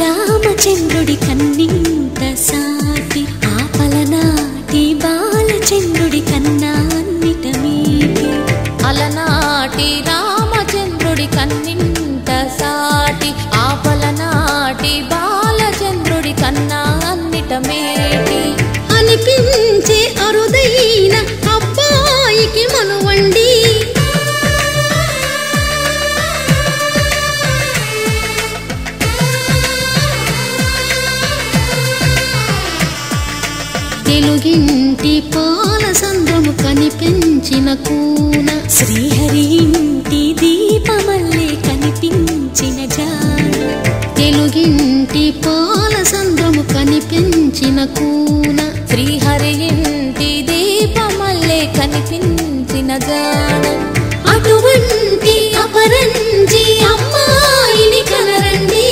రామచంద్రుడి కన్నింత సాటి ఆపలనాటి బాలచంద్రుడి కన్నా అన్నిట మీటి అలనాటి రామచంద్రుడి కన్నింత సాటి ఆపలనాటి బాలచంద్రుడి కన్నా అన్నిట మేటి అనిపించే అరుదైన అబ్బాయికి మనువండి తెలుగింటి పాల సంద్రము కనిపించిన కూన శ్రీహరి ఇంటి దీపమల్లే కనిపించిన జాన తెలుగింటి పాల సంద్రము కనిపించిన కూన శ్రీహరి ఇంటి దీపమల్లే కనిపించిన జాన అటువంటి అపరంజి అమ్మాయిని కనరండి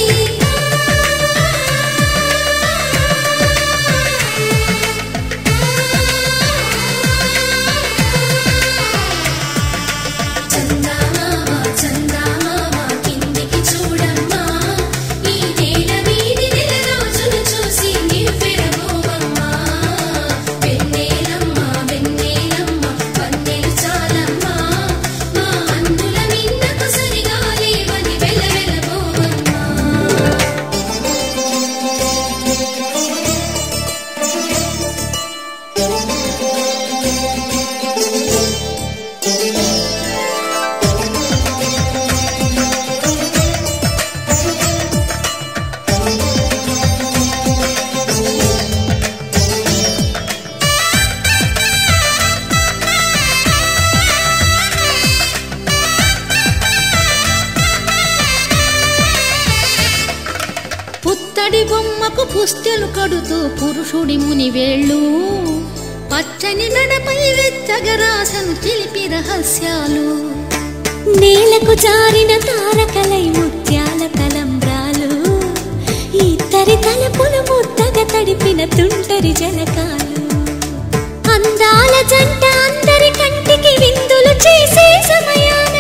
పుత్తడి బొమ్మకు పుస్తెలు కడుతూ పురుషుడి ముని వేళ్ళు పచ్చని మెడపై వెచ్చగరాసను చిలిపి రహస్యాలు నేలకు జారిన తారకలై ముత్యాల తలంబ్రాలు ఇద్దరి తలపులు ముద్దగా తడిపిన తుంటరి జలకాలు అందాల జంట అందరి కంటికి విందులు చేసే సమయాన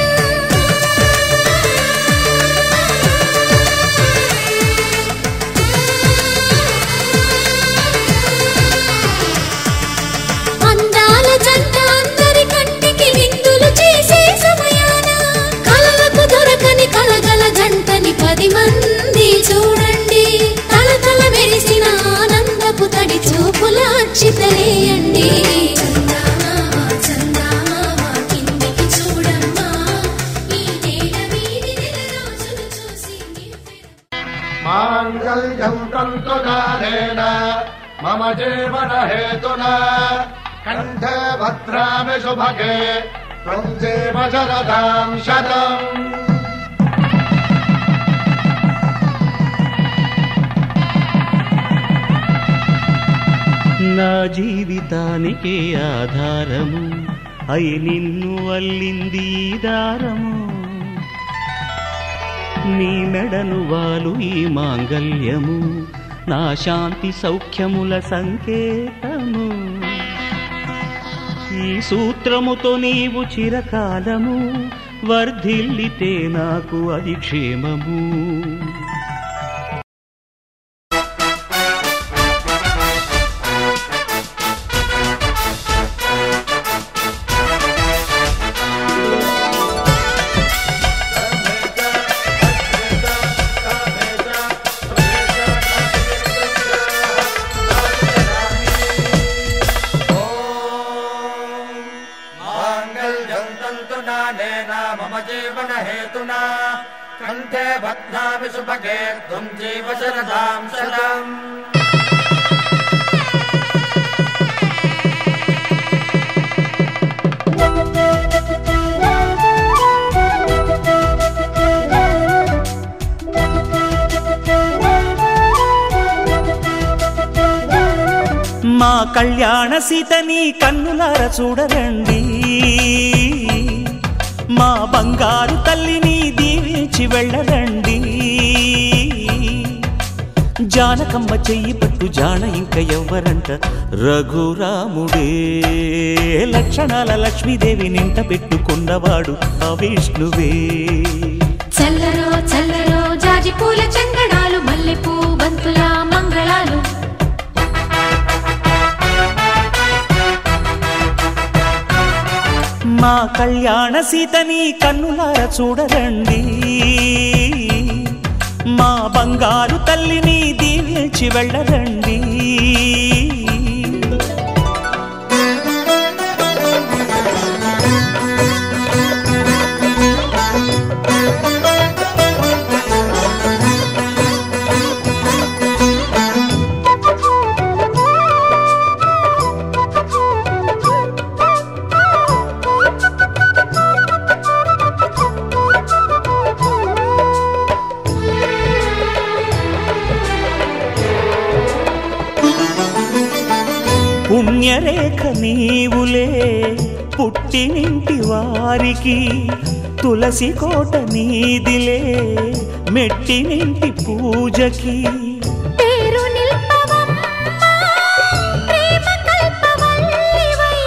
పది మంది చూడండి తలతల మెరిసిన ఆనందపు తడి చూపుల అచ్చితలేయండి కిందికి చూడమ్మా ఈ నేల వీధి నెల రోజులు చూసి మాంగళ్యం తంతునానేన మమ జీవన హేతునా కంఠే భద్రామి శుభగే త్వం జీవ శరదాం శతం నా జీవితానికి ఆధారము అయి నిన్ను అల్లింది దారము నీ మెడను వాలు ఈ మాంగళ్యము నా శాంతి సౌఖ్యముల సంకేతము ఈ సూత్రముతో నీవు చిరకాలము వర్ధిల్లితే నాకు అది క్షేమము मम जीवन हेतुना कंठे बध्नामि सुभगे त्वं जीव शरदां शतम् మా కళ్యాణ సీతని కన్నులార చూడరండి మా బంగారు తల్లిని దీవించి వెళ్ళరండి జానకమ్మ చెయ్యి పట్టు జాన ఇంక ఎవ్వరంట రఘురాముడే లక్షణాల లక్ష్మీదేవి నింట పెట్టుకున్నవాడు ఆ విష్ణువే చల్లరో చల్లరో జాజి పూల చందనాలు మల్లెపూ కళ్యాణ సీతని కన్నులార చూడరండి, మా బంగారు తల్లిని దీవించి వెళ్ళరండి. పుణ్యరేఖ నీవులే పుట్టినింటి వారికి, తులసి కోట నీదిలే మెట్టినింటి పూజకి. పేరు నిల్పవమ్మా ప్రేమ కల్పవల్లివై,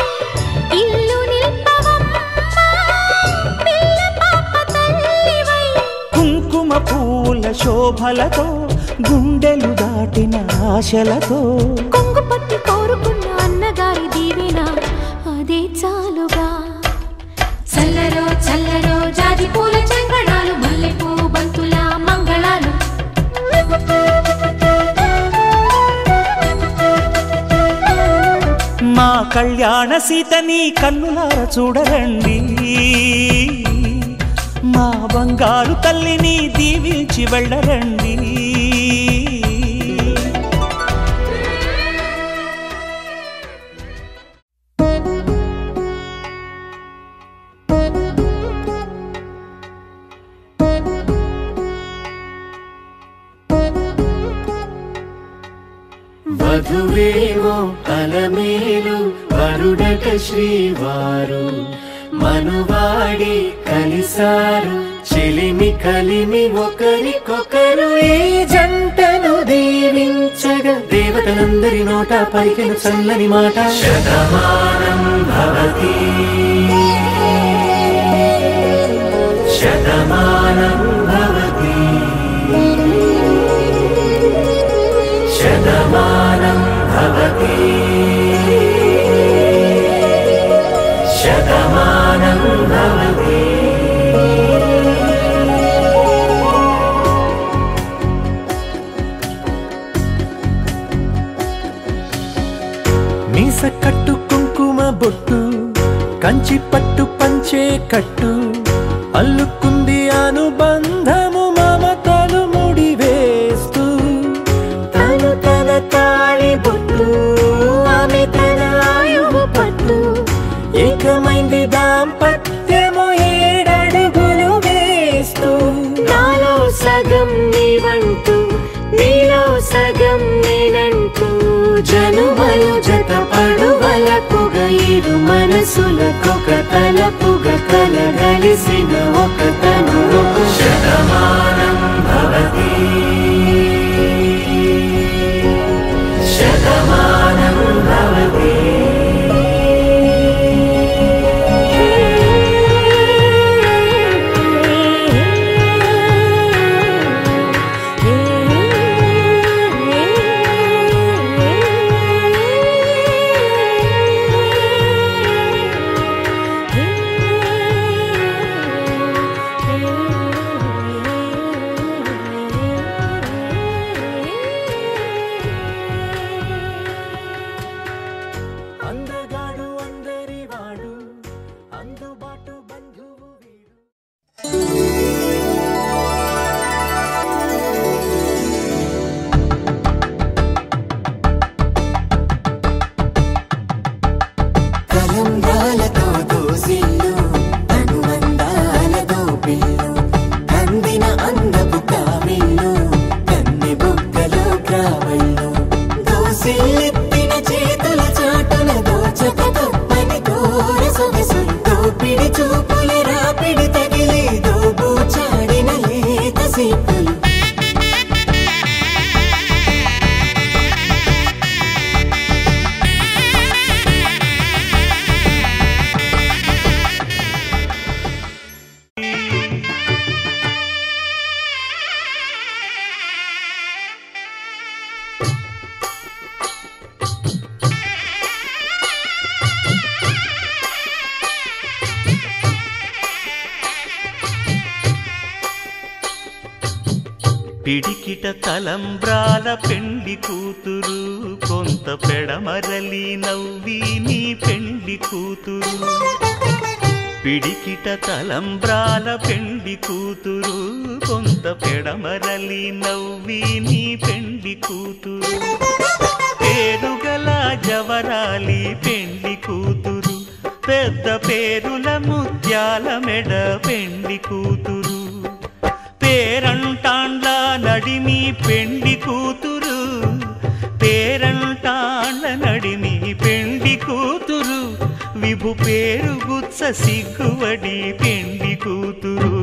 ఇల్లు నిల్పవమ్మా పిల్ల పాప తల్లివై. కుంకుమ పూల శోభలతో గుండెలు దాటిన ఆశలతో, కొంగు పట్టి కోరుకున్న అన్నగారి దీవెన అదే చాలుగా. చల్లరో చల్లరో జాజి పూల చంగడాలు, మల్లెపూ బంతుల మంగళాలు. మా కళ్యాణ సీతని కన్నులార చూడరండి, మా బంగారు తల్లిని దీవించి వెళ్ళరండి. వధువేమో అలమేలు వరుడట శ్రీవారు, మనువాడి కలిసారు చెలిమి కలిమి ఒకరికొకరు. ఈ జంటను దీవించగా దేవతలందరి నోట పలికిన చల్లని మాట. శతమానం భవతి శతమానం భవతి శతమానం భవతి శతమానం భవతి. మీస కట్టు కుంకుమ బొట్టు కంచి పట్టు పంచే కట్టు, అల్లుకుంది అనుబంధము మమతలు ముడివేస్తూ. తను తన తాళి బొట్టు ఆమె తన ఆయువు పట్టు, ఏకమైంది దాంపత్యము 7 అడుగులు వేస్తూ. నాలో సగం నీవంటూ నీలో సగం నేనంటూ, జనుమలు జత పడువలపుగ ఇరు మనసులకొక తలపుగ కలగలిసిన ఒక తను. శతమానం భవతి శతమానం భవతి. అందగాడు అందరి వాడు అందుబాటు బంధువు వీడు. కలంబ్రాలతో దోసిల్లు అనుబంధాలతో పిల్లు, కందిన అందపు కావిల్లు కన్నె బుగ్గలో గ్రావళ్ళు. దోసిల్లెత్తిన చేతుల చాటున దోచక తప్పని దూర సొగసులు, దోపిడి చూపుల రాపిడి తగిలి దోబూచాడిన లేత సీపులు. పిడికిట తలంబ్రాల పెండి కూతురు కొంత పెడమరలి నవ్వి నీ పెండి కూతురు పిడికిట తలంబ్రాల పెండి కూతురు కొంత పెడమరలి నవ్వి నీ పెండి కూతురు పేరుగల జవరాలి పెండి కూతురు పెద్ద పేరుల ముత్యాల మెడ పెండి కూతురు పేరంటాండ్ల నడిమి పెండి కూతురు పేరంటాండ్ల నడిమి పెండి కూతురు విభు పేరు గుత్స సిగ్గువడి పెండి కూతురు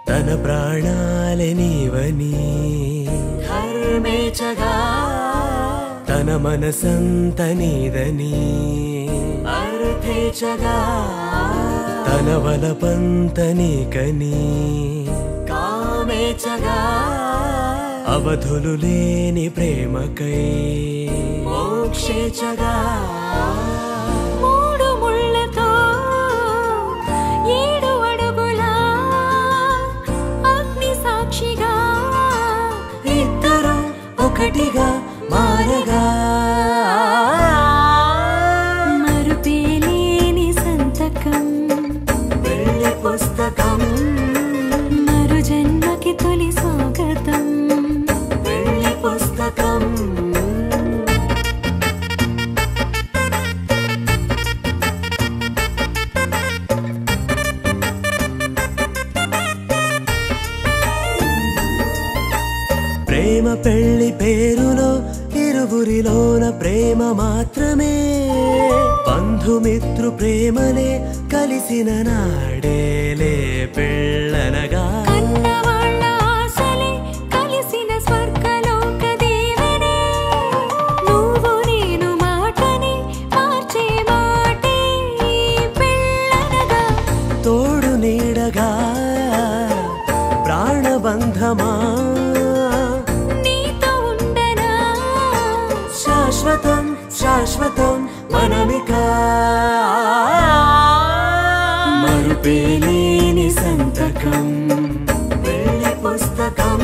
తన ప్రాణాలే నీవని హర్మేచగా తన మనసంత నీదని అర్థేచగా తన వలపంత నీకని కామేచగా అవధులు లేని ప్రేమకై మోక్షేచగా ఒకటిగా మారగా మరుపేలేని సంతకం వెళ్ళి పుస్తకం మరు జన్మకి తొలి స్వాగతం వెళ్ళి పుస్తకం ప్రేమ పెళ్లి పేరులో ఇరువురిలోన ప్రేమ మాత్రమే బంధుమిత్రు ప్రేమలే కలిసిన నాడేలే పెళ్ళనగా కన్నవాళ్ళ ఆశలే కలిసిన స్వర్గలోక దీవెనే నువ్వు నేను మాటని మార్చే మాటే పెళ్ళనగా తోడు నీడగా ప్రాణబంధమా నీతో ఉండనా శాశ్వతం శాశ్వతం మనమిక మరుపేలేని సంతకం పెళ్లి పుస్తకం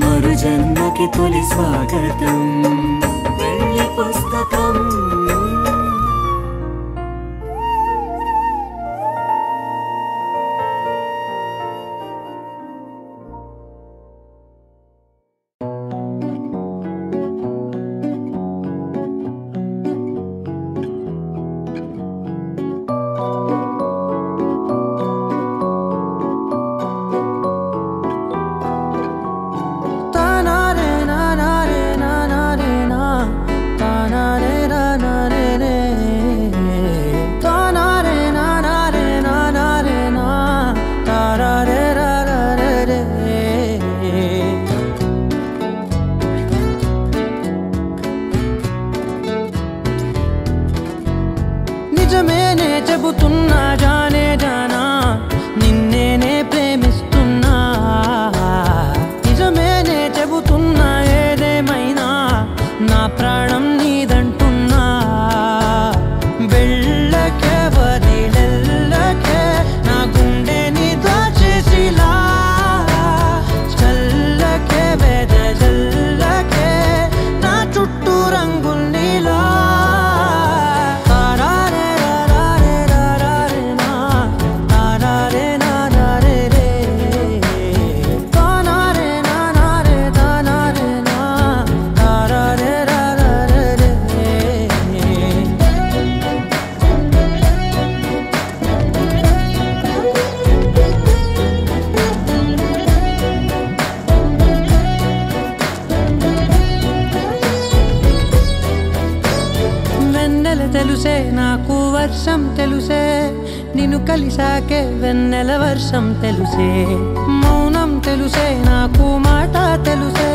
మరు జన్మకి తొలి స్వాగతం పెళ్లి పుస్తకం నిజమేనే చెబుతున్నా జానే జానా నిన్నేనే ప్రేమిస్తున్నా నిజమేనే చెబుతున్నా ఏదేమైనా నా ప్రాణం నీదంటున్నా వెళ్ళకే వదిలెల్లకే నా గుండెని దాచేసిలా చల్లకే వెదజల్లకే నా చుట్టూ రంగుల్నిలా తెలుసే నాకు వర్షం తెలుసే నిన్ను కలిసాకే వెన్నెల వర్షం తెలుసే మౌనం తెలుసే నాకు మాట తెలుసే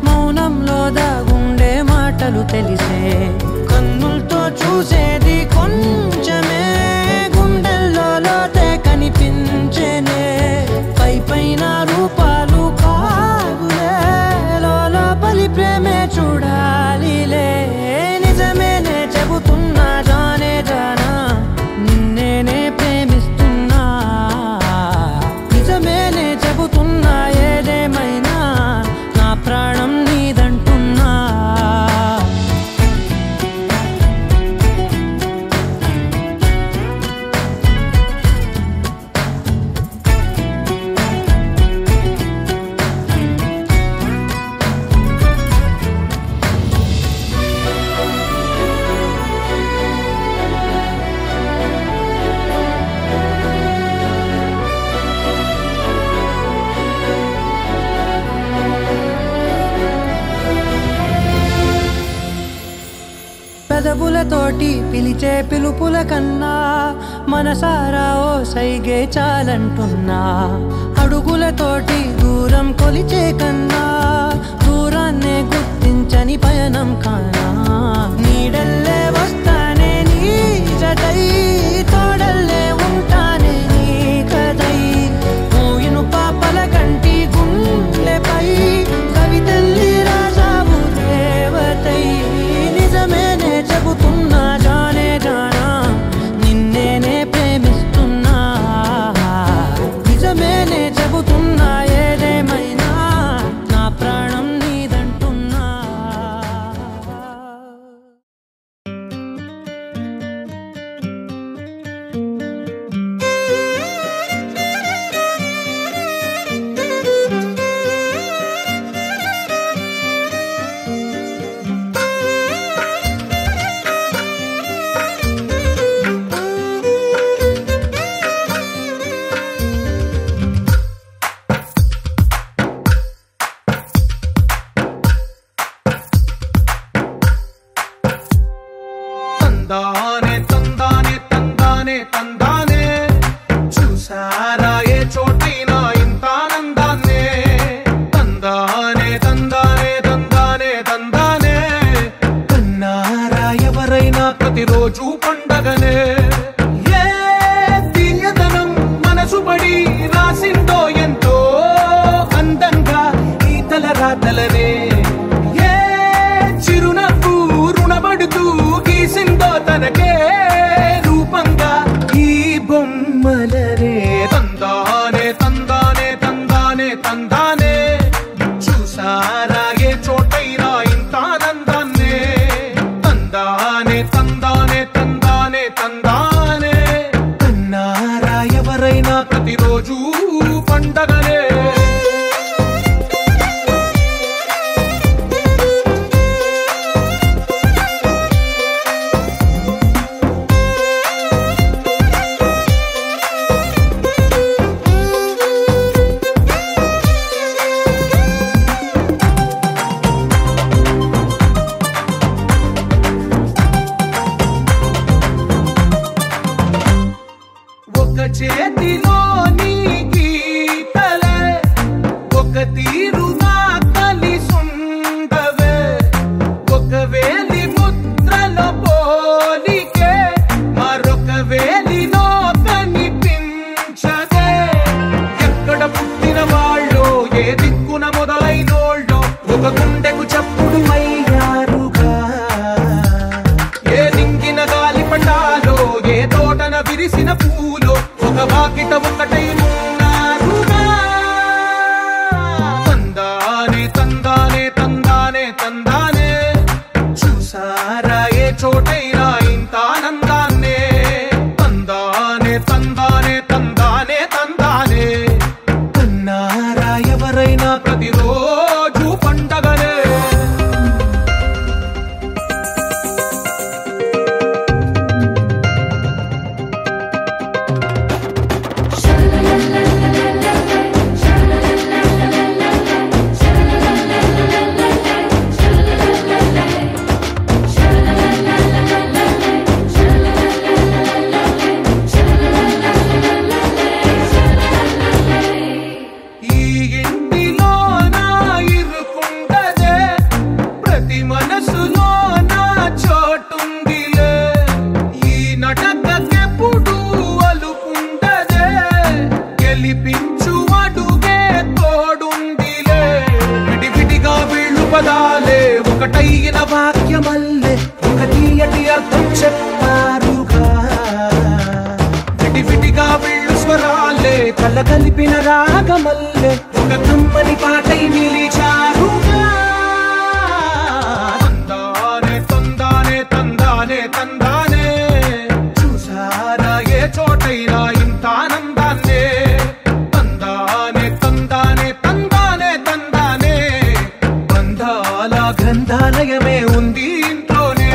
మౌనంలో దాగుండే మాటలు తెలిసే కన్నులతో చూసేది కొంచెమే గుండెల్లో లోతే కనిపించేనే పై పైన రూపాలు కాదులే లోపలి ప్రేమే చూడాలిలే నిజమేనే చెబుతున్నా జానే జానా నిన్నేనే ప్రేమిస్తున్నా నిజమేనే చెబుతున్నా ఏదేమైనా నా ప్రాణం నీదంటున్నా పెదవులతోటి పిలిచే పిలుపుల కన్నా మనసారా ఓ సైగే చాలంటున్నా అడుగులతోటి దూరం కొలిచే కన్నా దూరాన్నే గుర్తించని పయనం కానా నీడల్లే వస్తానే నీ జతై తోడల్లే ఉంటానే నీ కదై మోయిను పాపల కంటి గుండెపై కవితల్లి రాజావు దేవతై నిజమేనే చెబుతున్నా జానే జానా నిన్నేనే ప్రేమిస్తున్నా నిజమేనే చెబుతున్నా ఏదేమైనా నా ప్రాణం నీదంటున్నా తందానే తందానే తందానే తందానే చూసారా ఏ చోటైనా ఇంత ఆనందాన్నే తందానే తందానే తందానే తందానే కన్నారా ఎవరైనా ప్రతిరోజు పండగనే ఏ తీయదనం మనసు పడి రాసిందో ఎంతో అందంగా ఈ తలరాతలనే ఏ చిరునవ్వు రుణపడుతూ గీసిందో తనకే రూపంగా ఈ బొమ్మలనే తందానే తందానే తందానే తందానే చూసారా ఏ చోటైనా ఇంత ఆనందాన్నే తందానే తందానే తందానే తందానే కన్నారా ఎవరైనా ప్రతిరోజు పండగనే చేతిలో నీ గీతలే ఒక తీరుగా కలిసుండవే ఒక వేలి ముద్రలో పోలికే మరొక వేలిలో కనిపించదే ఎక్కడ పుట్టిన వాళ్ళు ఏ దిక్కున మొదలైనోళ్ళు ఒక గుండెకు చప్పుడు అయ్యారుగా ఏ నింగిన గాలి పటాలో ఏ తోటన విరిసిన పూలో ఒక వాకిట ఒకటై ఉన్నారుగా తందానే తందానే తందానే తందానే చూసారా ఏ చోటైనా ఇంత ఆనందాన్నే తందానే తందానే తందానే తందానే కన్నారా ఎవరైనా ప్రతిరోజు పండగనే ఒకటైన వాక్యమల్లే ఒక తీయటి అర్థం చెప్పారుగా విడివిడిగా వీళ్ళు స్వరాలే కలగలిపిన రాగమల్లే ఒక కమ్మని పాటై నిలిచారుగా తందానే తందానే తందానే తందానే చూసారా ఏ చోటైనా ఇంత ఆనందాన్నే తందానే తందానే తందానే తందానే బంధాల గ్రంథాలయమే ఉంది ఇంట్లోనే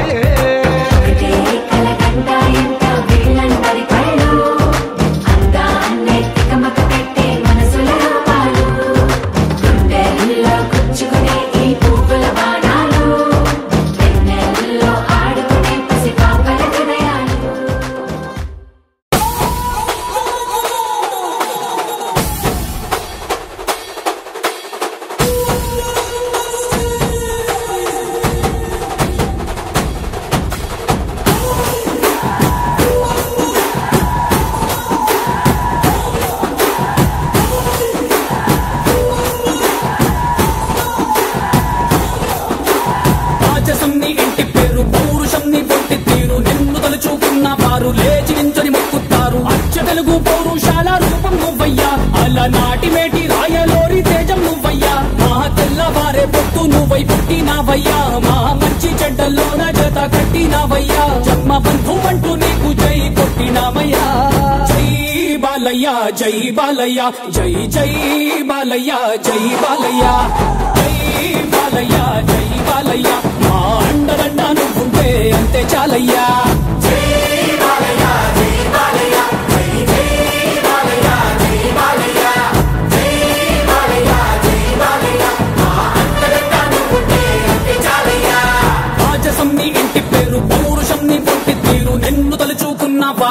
నాటి మేటి రాయలోరి తేజం నువ్వయ్యా మా తెల్లవారే పొత్తు నువ్వై పుట్టినావయ్యా మా మంచి చెడ్డల్లోన జత కట్టినావయ్యా జన్మ బంధు అంటూ నీకు జై కొట్టినావయ్యా జై బాలయ్య జై బాలయ్య జై జై బాలయ్య జై బాలయ్య జై బాలయ్య జై బాలయ్య మా అండదండ నువ్వుంటే అంతే చాలయ్యా జై బాలయ్య జై బాలయ్య జై జై బాలయ్య జై బాలయ్య జై బాలయ్య జై బాలయ్య మా అండదండ నువ్వుంటే అంతే చాలయ్యా రాజసం నీ ఇంటి పేరు పౌరుషం నీ పుట్టిద్దు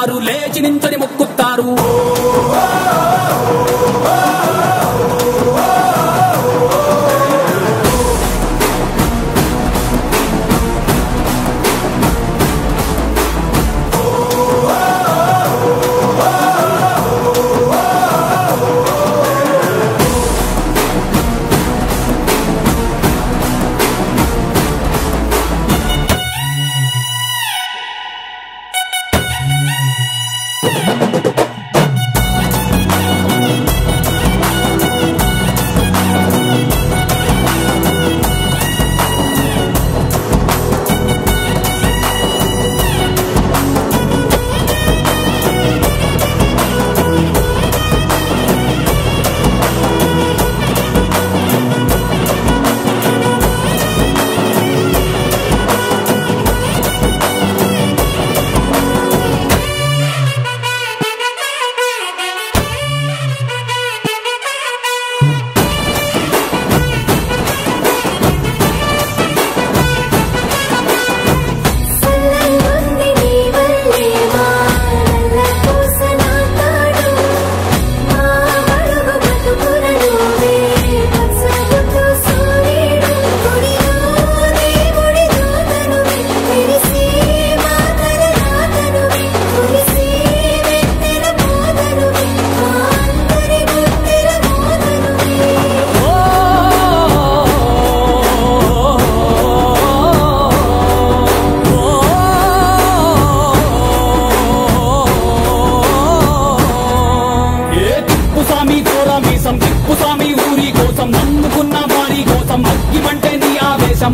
మొక్కుతారు, లేచి నించొని మొక్కుతారు.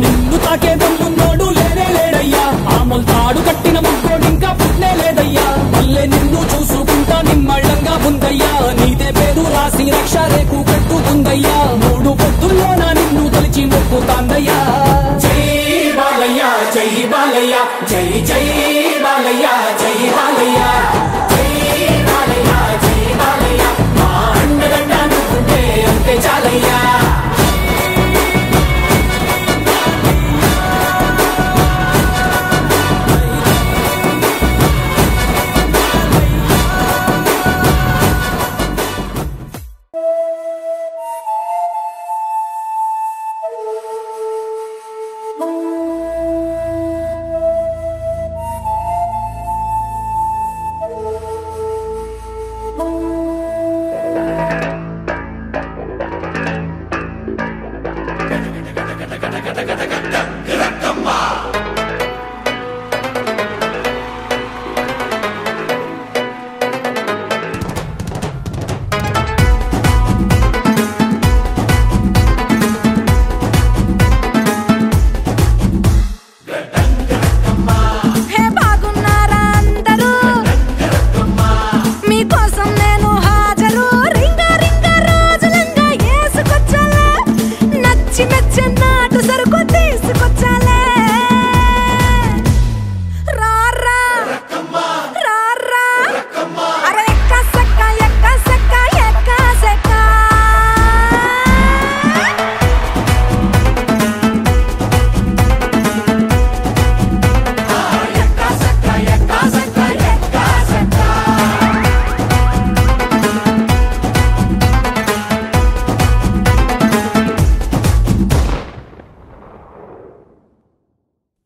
నిన్ను తాకే దమ్మున్నోడు లేనే లేడయ్యా, ఆమల్ తాడు కట్టిన ముక్కోడు ఇంకా పుట్లే లేదయ్యా. మళ్ళీ నిన్ను చూసుకుంటా నిమ్మళ్ళంగా ఉందయ్యా, నీదే పేరు రాసి రక్ష రేకు కట్టుకుందయ్యా. 3 పొద్దుల్లోన నిన్ను తలిచి మొక్కుతాందయ్యా. జై బాలయ్య జై బాలయ్య జై జై బాలయ్య జై బాలయ్య జై బాలయ్య జై బాలయ్య, మా అండదండ నువ్వుంటే అంతే చాలయ్యా.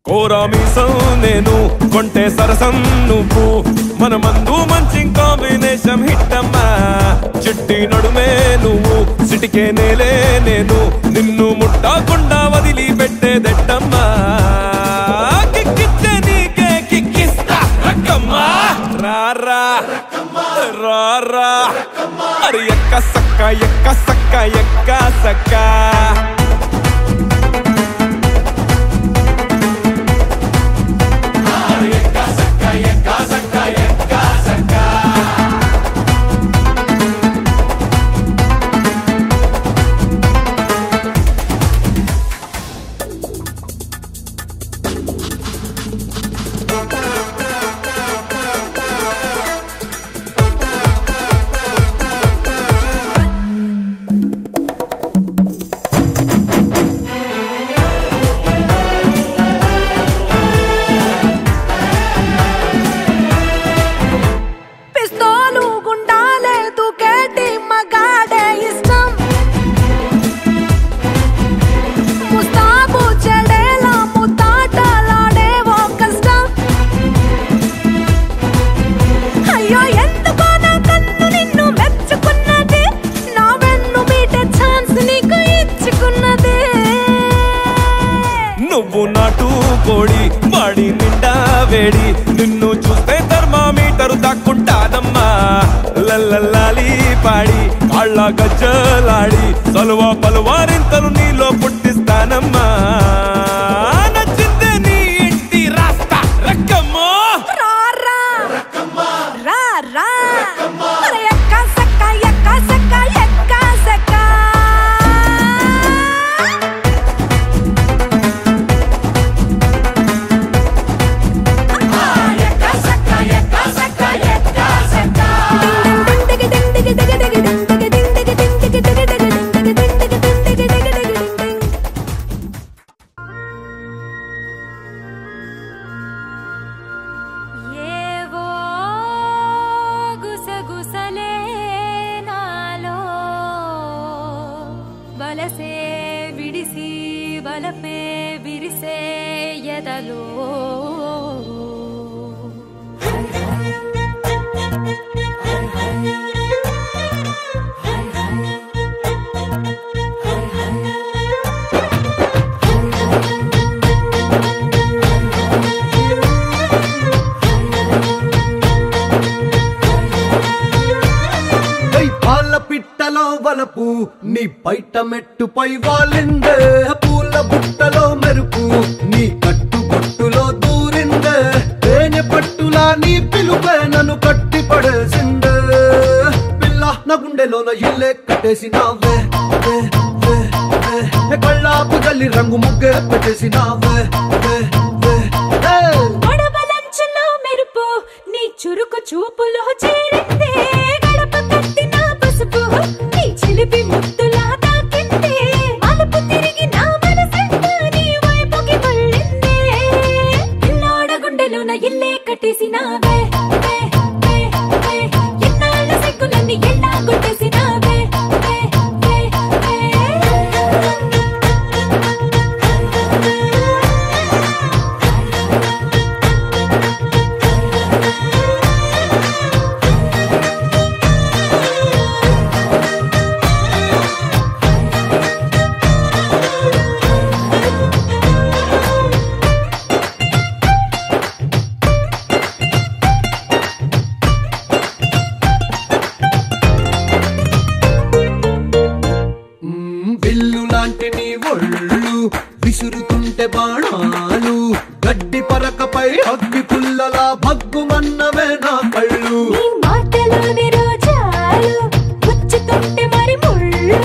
కోరామీసం నేను కొంటే సరసం నువ్వు, మన మందు మంచి కాంబినేషన్ హిట్టమ్మా. చిట్టి నడుమే నువ్వు సిటికే నేలే నేను, నిన్ను ముట్టకుండా వదిలి పెట్టేదెట్టమ్మా. కిక్కిచ్చే నీకే కిక్కిస్తా రక్కమ్మా, రారా రారా అరే ఎక్క సక్క ఎక్క సక్క ఎక్క సక్క. నువ్వు నాటు కోడి వాడి నిండా వేడి నిన్ను చూస్తే థర్మామీటరు దాక్కుంటానమ్మా లల్లల్లాలి పాడి కాళ్ళ గజ్జలాడి సలువా పలువారింతలు నీలో పుట్టిస్తానమ్మా నచ్చిందే నీ ఇంటి రాస్తా రక్కమ్మా వలపు నీ బయట మెట్టుపై వాలిందే పూల బుట్టలో మెరుపు నీ కట్టు కొట్టులో దూరిందే తేనె పట్టులా నీ పిలుపే నన్ను కట్టి పడేసిందే పిల్ల నా గుండెలోన ఇల్లే కట్టేసినావే కళ్ళాపు జల్లి రంగు ముగ్గే పెట్టేసినావే మెరుపు నీ చురుకు చూపులో చేరిందే గడప కట్టిన పసుపు నీ చిలిపి ముద్దులా తాకిందే మలుపు తిరిగి నా మనసంతా నీ వైపుకి మళ్ళిందే పిల్లోడ గుండెలోన ఇల్లే కట్టేసినావే ఎన్నాళ్ళ సిగ్గులన్నీ ఎలా కొట్టేసినావే విసురుతుంటే బాణాలు గడ్డి పరకపై అగ్గి పుల్లలా భగ్గుమన్నవే నా కళ్ళు మాటలోని రోజాలు గుచ్చుతుంటే మరి ముళ్ళు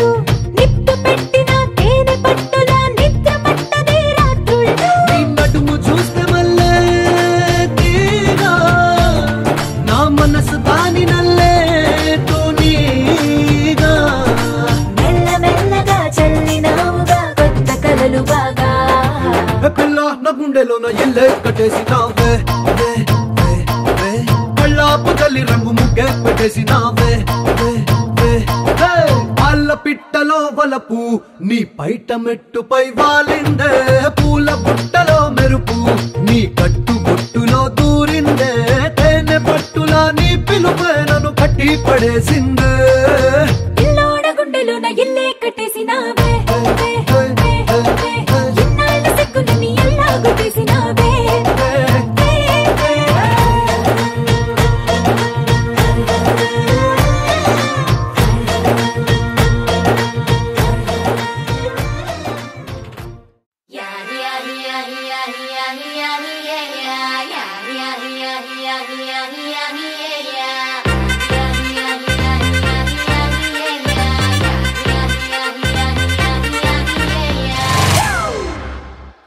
నిప్పు పెట్టిన తేనె పట్టులా నిద్ర పట్టదే రాత్రుళ్ళు నీ నడుము చూస్తే మళ్ళీ తీరా నా మనసు దాని నల్లే తోనీగా మెల్లమెల్లగా చల్లినావుగా కొత్త కలలు బాగా పిల్ల నా గుండెలోన ఇల్లే కట్టేసినావే కళ్ళాపు జల్లి రంగు ముగ్గే పెట్టేసినావే పాల పిట్టలో వలపు నీ బయట మెట్టుపై వాలిందే పూల బుట్టలో మెరుపు నీ కట్టు బొట్టులో దూరిందే తేనె పట్టులా నీ పిలుపే నన్ను కట్టి పడేసిందే పిల్లోడ గుండెలోన ఇల్లే కట్టేసినావే ఎన్నాళ్ళ సిగ్గులని ఎలా కొట్టేసినావే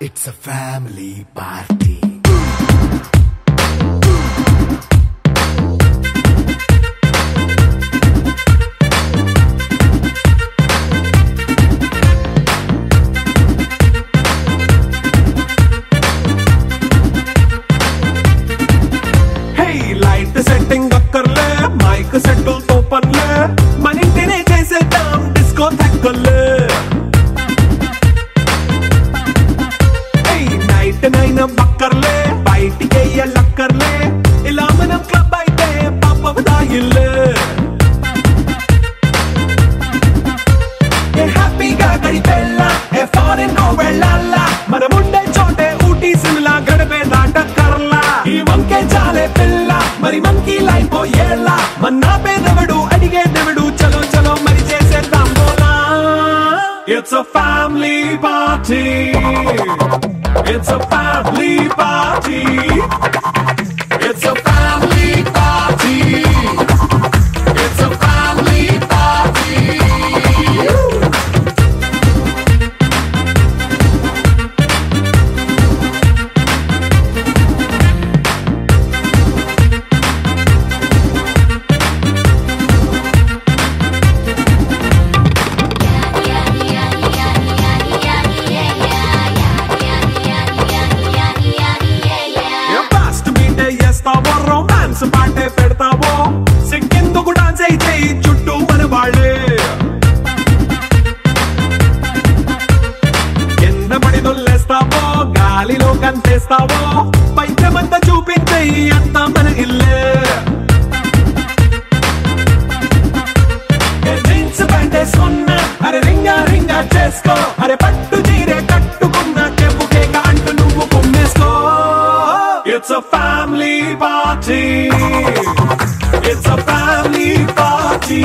It's a family party. Hey, light setting అక్కర్లే మైక్ సెట్టుల్ తో పర్లే మన ఇంటినే చేసేద్దాం డిస్కో థక్కర్లే నైనా బక్కర్లే బయటికి లక్కర్లే ఇలా మనం క్లబ్ అయితే పాప దాయిల్లే హ్యాపీగా గడిపెళ్ళ ఏ ఫారెన్ వెళ్ళాలా మనముండే పోయేళ్ళ మన్నా పేదవడు అడిగేదెవడు చలో చలో మరి చేసేద్దాం బోలా. It's a family party. It's a family party. It's a family party. It's a family party. Romance పాటే పెడతావో సిగ్గెందుకు డాన్స్ అయితే చుట్టూ మన వాళ్ళే కింద పడి దొల్లేస్తావో గాలిలో కంతేస్తావో పైకమంతా చూపించే అంతా మన ఇల్లే. జీన్స్ ప్యాంటేసుకున్నా అరే రింగా రింగా చేసుకో అరే పట్టు చీరే కట్టుకున్న చెప్పు కేక అంటూ నువ్వు కుమ్మేసుకో. It's a family party. It's a family party.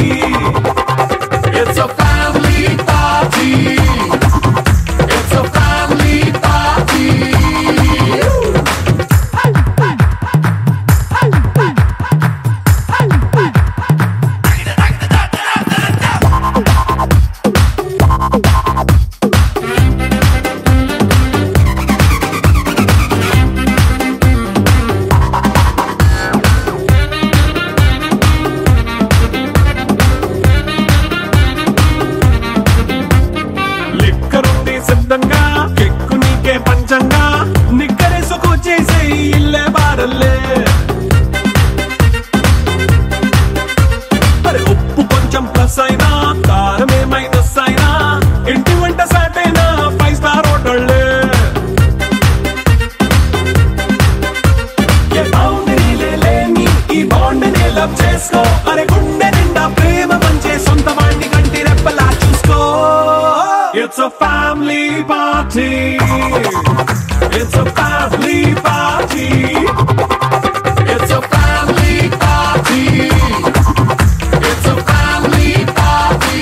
It's a family party. It's a family party. సిద్ధంగా కెక్కు నీకే పంచంగా నిక్కరేసుకు చేసే ఇల్లే బారల్లే. అరే ఉప్పు కొంచెం ప్లస్ అయినా కారమే మైనస్ అయినా ఇంటి వంట సాటైనా 5 స్టార్ హోటళ్ళే. ఏ బౌండరీలే లేని ఈ బాండ్ ని లవ్ చేసుకో అరే గుండె నిండా ప్రేమ పంచే సొంత వాణ్ణి కంటి రెప్పలా చూసుకో. It's a family party. It's a family party. It's a family party. It's a family party.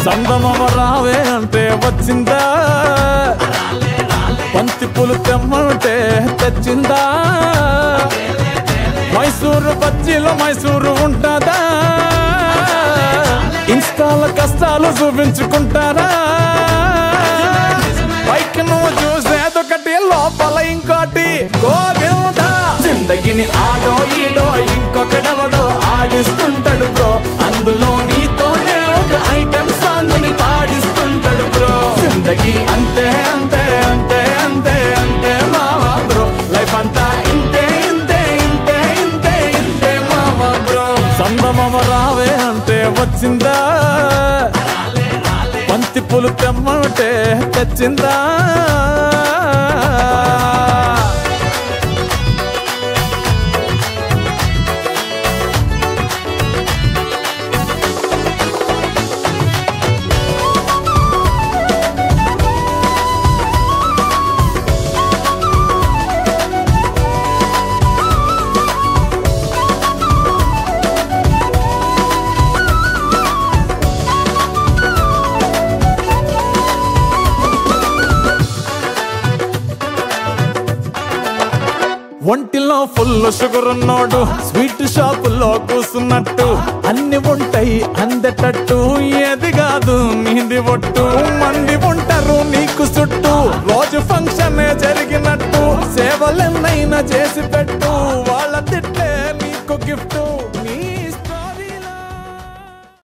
సందమమ రావే అంటే వచ్చిందా, బంతి పూలు తెమ్మంటే తెచ్చిందా, మైసూరు బజ్జీలో మైసూరు ఉంటుందా, ఇన్స్టాల కష్టాలు చూపించుకుంటారా, పైకి నువ్వు చూసేదొకటి లోపల ఇంకోటి గోవిందా. జిందగిని ఆడో ఈడో ఇంకొకడెవడో ఆడిస్తుంటాడు బ్రో, అందులో నీతోనే ఒక ఐటెం సాంగ్ ని పాడిస్తుంటాడు బ్రో. జిందగీ అంతే అంతే అంతే అంతే అంతే మావా బ్రో, లైఫ్ అంతా ఇంతే ఇంతే ఇంతే ఇంతే ఇంతే మావా బ్రో. సందమమ రావే అంటే వచ్చిందా, బంతి పూలు తెమ్మంటే తెచ్చిందా. ఒంటిలో ఫుల్ షుగర్ ఉన్నోడు స్వీట్ షాపులో కూసున్నట్టు, అన్ని ఉంటాయి అందటట్టు, ఏది కాదు నీది ఒట్టు. మంది ఉంటారు నీకు చుట్టూ, రోజు ఫంక్షన్ జరిగినట్టు, సేవలెన్నైనా చేసి పెట్టు.